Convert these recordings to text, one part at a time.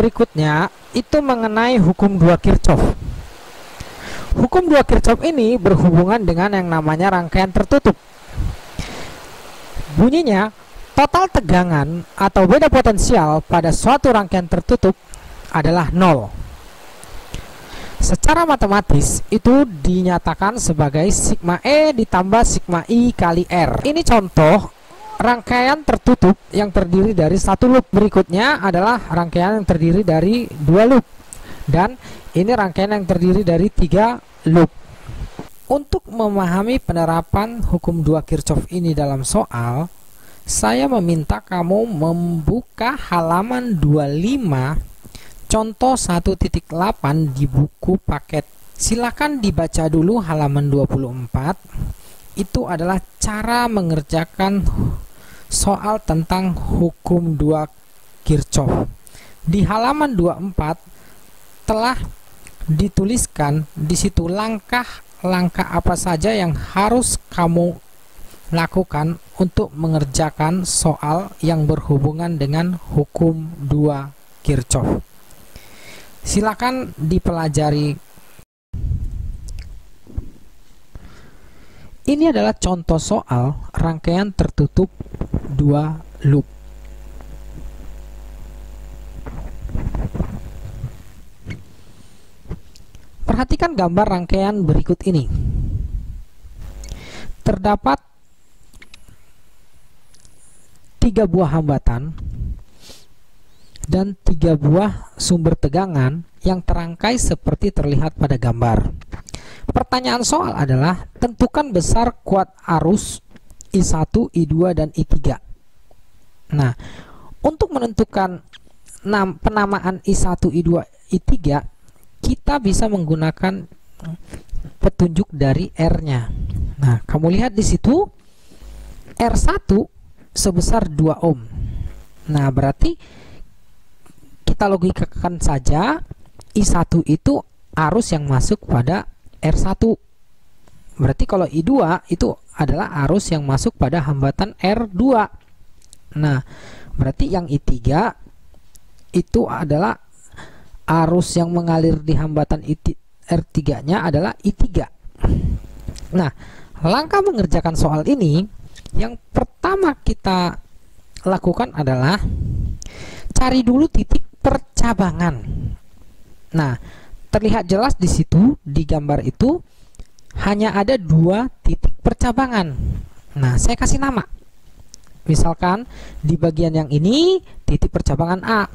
berikutnya itu mengenai hukum 2 Kirchhoff. Hukum 2 Kirchhoff ini berhubungan dengan yang namanya rangkaian tertutup. Bunyinya, total tegangan atau beda potensial pada suatu rangkaian tertutup adalah 0. Secara matematis itu dinyatakan sebagai sigma E ditambah sigma I kali R. Ini contoh rangkaian tertutup yang terdiri dari satu loop. Berikutnya adalah rangkaian yang terdiri dari 2 loop. Dan ini rangkaian yang terdiri dari 3 loop. Untuk memahami penerapan hukum 2 Kirchhoff ini dalam soal, saya meminta kamu membuka halaman 25 contoh 1.8 di buku paket. Silakan dibaca dulu halaman 24. Itu adalah cara mengerjakan soal tentang hukum 2 Kirchhoff. Di halaman 24 telah dituliskan di situ langkah-langkah apa saja yang harus kamu lakukan untuk mengerjakan soal yang berhubungan dengan hukum 2 Kirchhoff. Silakan dipelajari. Ini adalah contoh soal rangkaian tertutup 2 loop. Perhatikan gambar rangkaian berikut ini. Terdapat 3 buah hambatan dan 3 buah sumber tegangan yang terangkai seperti terlihat pada gambar. Pertanyaan soal adalah tentukan besar kuat arus I1, I2, dan I3. Nah, untuk menentukan penamaan I1, I2, I3, kita bisa menggunakan petunjuk dari R-nya. Nah, kamu lihat di situ R1 sebesar 2 ohm. Nah, berarti kita logikakan saja I1 itu arus yang masuk pada R1. Berarti kalau I2 itu adalah arus yang masuk pada hambatan R2. Nah, berarti yang I3 itu adalah arus yang mengalir di hambatan R3-nya adalah I3. Nah, langkah mengerjakan soal ini yang pertama kita lakukan adalah cari dulu titik percabangan. Nah, terlihat jelas di situ di gambar itu hanya ada 2 titik percabangan. Nah, saya kasih nama. Misalkan di bagian yang ini titik percabangan A.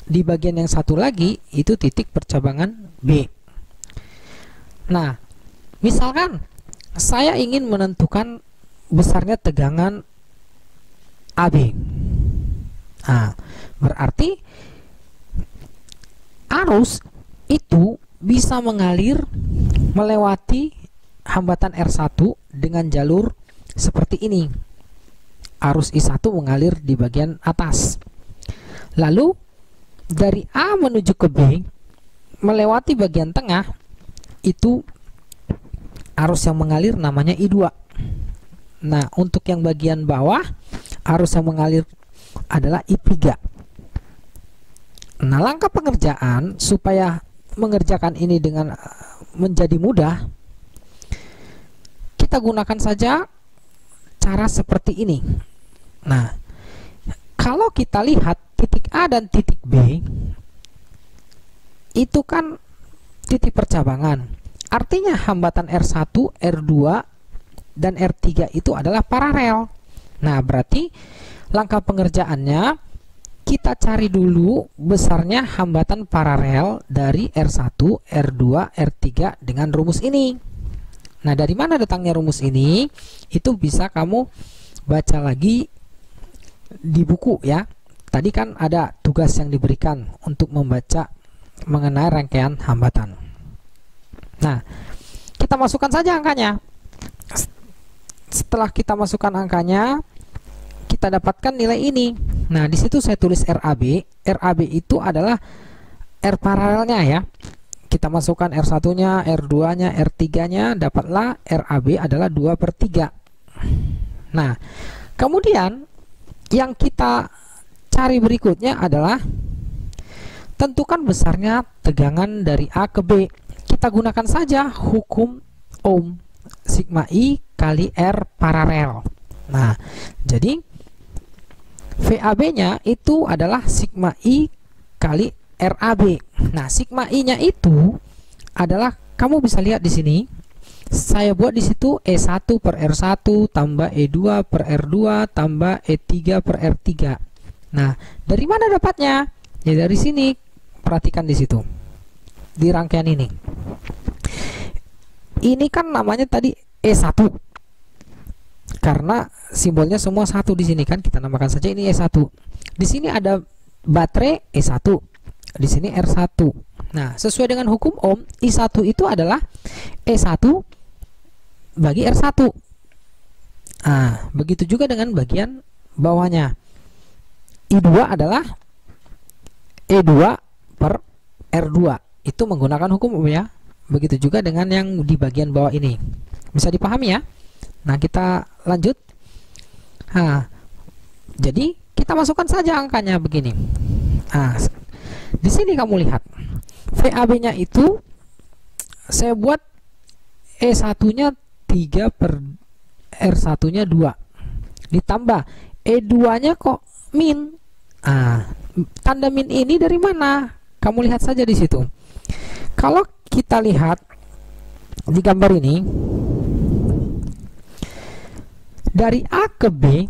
Di bagian yang satu lagi itu titik percabangan B. Nah, misalkan saya ingin menentukan besarnya tegangan AB. Nah, berarti arus itu bisa mengalir melewati hambatan R1 dengan jalur seperti ini. Arus I1 mengalir di bagian atas. Lalu dari A menuju ke B melewati bagian tengah itu arus yang mengalir namanya I2. Nah, untuk yang bagian bawah arus yang mengalir adalah I3. Nah, langkah pengerjaan supaya mengerjakan ini dengan menjadi mudah, kita gunakan saja cara seperti ini. Nah, kalau kita lihat titik A dan titik B itu kan titik percabangan. Artinya hambatan R1, R2, dan R3 itu adalah paralel. Nah, berarti langkah pengerjaannya kita cari dulu besarnya hambatan paralel dari R1, R2, R3 dengan rumus ini. Nah, dari mana datangnya rumus ini? Itu bisa kamu baca lagi di buku ya. Tadi kan ada tugas yang diberikan untuk membaca mengenai rangkaian hambatan. Nah, kita masukkan saja angkanya. Setelah kita masukkan angkanya, kita dapatkan nilai ini. Nah, di situ saya tulis RAB. RAB itu adalah R paralelnya ya. Kita masukkan R1-nya, R2-nya, R3-nya, dapatlah RAB adalah 2/3. Nah, kemudian yang kita cari berikutnya adalah tentukan besarnya tegangan dari A ke B. Kita gunakan saja hukum Ohm, sigma I kali R paralel. Nah, jadi VAB-nya itu adalah sigma I kali RAB. Nah, sigma I-nya itu adalah, kamu bisa lihat di sini, saya buat di situ E1 per R1 tambah E2 per R2 tambah E3 per R3. Nah, dari mana dapatnya? Ya dari sini. Perhatikan di situ. Di rangkaian ini. Ini kan namanya tadi E1. Karena simbolnya semua satu di sini kan, kita namakan saja ini E1. Di sini ada baterai E1. Di sini R1. Nah, sesuai dengan hukum Ohm, I1 itu adalah E1 bagi R1. Nah, begitu juga dengan bagian bawahnya. I2 adalah E2 per R2. Itu menggunakan hukum Ohm ya. Begitu juga dengan yang di bagian bawah ini. Bisa dipahami ya? Nah, kita lanjut. Nah, jadi kita masukkan saja angkanya begini. Nah, di sini kamu lihat VAB-nya itu saya buat E1-nya 3 per R1-nya 2. Ditambah E2-nya kok min. Ah, tanda min ini dari mana? Kamu lihat saja di situ. Kalau kita lihat di gambar ini, dari A ke B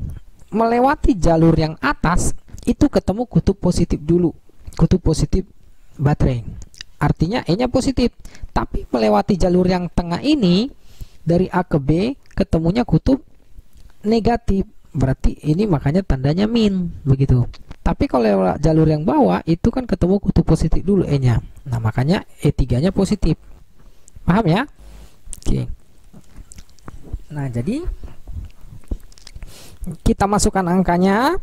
melewati jalur yang atas itu ketemu kutub positif dulu, kutub positif baterai, artinya E nya positif. Tapi melewati jalur yang tengah ini, dari A ke B ketemunya kutub negatif, berarti ini makanya tandanya min begitu. Tapi kalau lewat jalur yang bawah itu kan ketemu kutub positif dulu E nya, nah makanya E3 nya positif. Paham ya? Oke. Nah, jadi kita masukkan angkanya,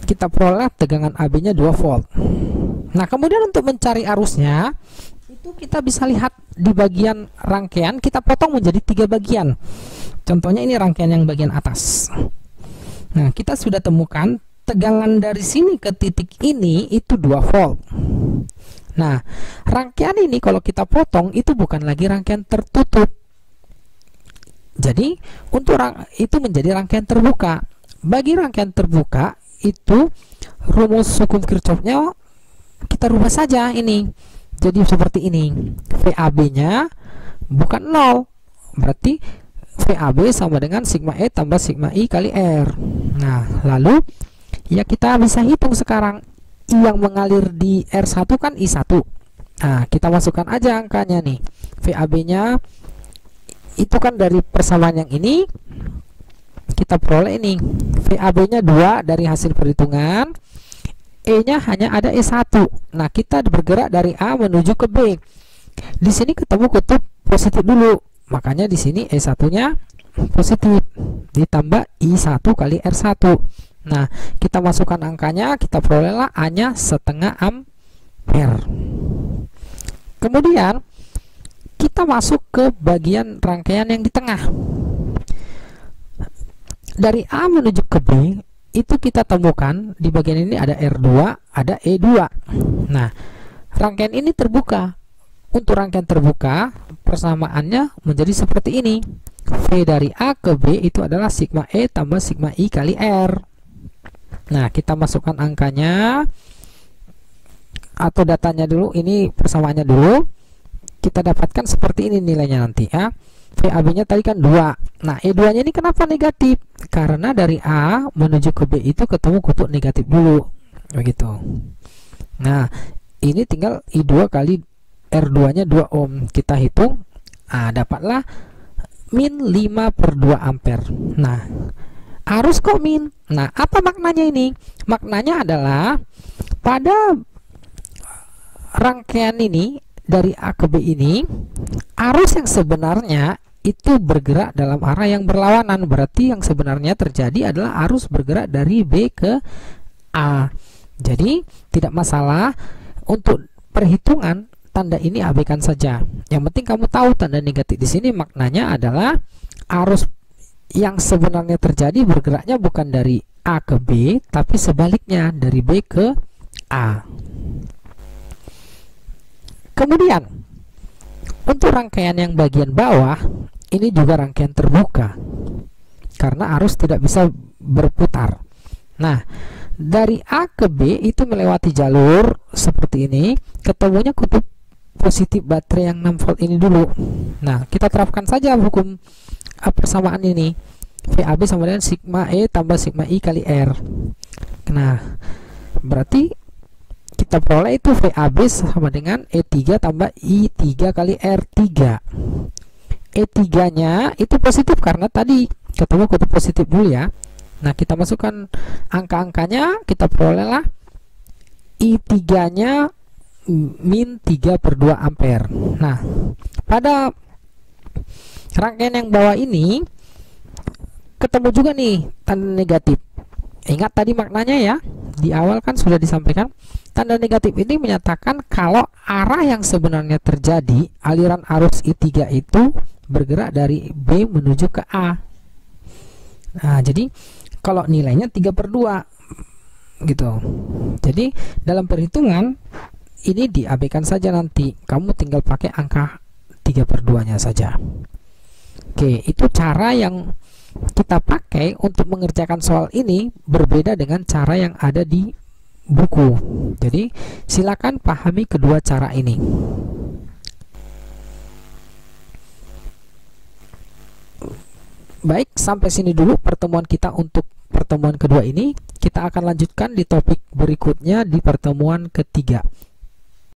kita peroleh tegangan AB nya 2 volt. Nah, kemudian untuk mencari arusnya itu kita bisa lihat di bagian rangkaian, kita potong menjadi 3 bagian. Contohnya ini rangkaian yang bagian atas. Nah, kita sudah temukan tegangan dari sini ke titik ini itu 2 volt. Nah, rangkaian ini kalau kita potong itu bukan lagi rangkaian tertutup. Jadi untuk itu menjadi rangkaian terbuka. Bagi rangkaian terbuka itu rumus hukum Kirchhoff-nya kita rubah saja ini. Jadi seperti ini. VAB-nya bukan 0. Berarti VAB sama dengan sigma E tambah sigma I kali R. Nah, lalu ya kita bisa hitung sekarang. I yang mengalir di R1 kan I1. Nah, kita masukkan aja angkanya nih. VAB-nya itu kan dari persamaan yang ini kita peroleh ini VAB-nya 2 dari hasil perhitungan, E-nya hanya ada E1. Nah, kita bergerak dari A menuju ke B. Di sini ketemu kutub positif dulu, makanya di sini E1-nya positif ditambah I1 kali R1. Nah, kita masukkan angkanya, kita perolehlah A-nya setengah ampere. Kemudian kita masuk ke bagian rangkaian yang di tengah. Dari A menuju ke B itu kita temukan di bagian ini ada R2, ada E2. Nah, rangkaian ini terbuka. Untuk rangkaian terbuka persamaannya menjadi seperti ini. V dari A ke B itu adalah sigma E tambah sigma I kali R. Nah, kita masukkan angkanya atau datanya dulu, ini persamaannya dulu. Kita dapatkan seperti ini nilainya nanti ya. VAB-nya tadi kan 2. Nah, E2-nya ini kenapa negatif? Karena dari A menuju ke B itu ketemu kutub negatif dulu. Begitu. Nah, ini tinggal I2 kali R2-nya 2 ohm. Kita hitung. Ah, dapatlah min 5 per 2 ampere. Nah, arus kok min? Nah, apa maknanya ini? Maknanya adalah pada rangkaian ini dari A ke B ini, arus yang sebenarnya itu bergerak dalam arah yang berlawanan. Berarti yang sebenarnya terjadi adalah arus bergerak dari B ke A. Jadi tidak masalah. Untuk perhitungan tanda ini abaikan saja. Yang penting kamu tahu tanda negatif di sini maknanya adalah arus yang sebenarnya terjadi bergeraknya bukan dari A ke B, tapi sebaliknya dari B ke A. Kemudian untuk rangkaian yang bagian bawah ini juga rangkaian terbuka karena arus tidak bisa berputar. Nah, dari A ke B itu melewati jalur seperti ini, ketemunya kutub positif baterai yang 6 volt ini dulu. Nah, kita terapkan saja hukum persamaan ini. VAB sama dengan sigma E tambah sigma I kali R. Nah, berarti kita peroleh itu VAB sama dengan E3 tambah I3 kali R3. E3 nya itu positif karena tadi ketemu kutub positif dulu ya. Nah, kita masukkan angka-angkanya, kita perolehlah I3 nya min 3/2 ampere. Nah, pada rangkaian yang bawah ini ketemu juga nih tanda negatif. Ingat tadi maknanya ya, di awal kan sudah disampaikan. Tanda negatif ini menyatakan kalau arah yang sebenarnya terjadi, aliran arus I3 itu bergerak dari B menuju ke A. Nah, jadi kalau nilainya 3/2 gitu. Jadi dalam perhitungan ini diabaikan saja, nanti kamu tinggal pakai angka 3/2 nya saja. Oke, itu cara yang kita pakai untuk mengerjakan soal ini berbeda dengan cara yang ada di buku. Jadi silakan pahami kedua cara ini. Baik, sampai sini dulu pertemuan kita untuk pertemuan kedua ini. Kita akan lanjutkan di topik berikutnya di pertemuan ketiga.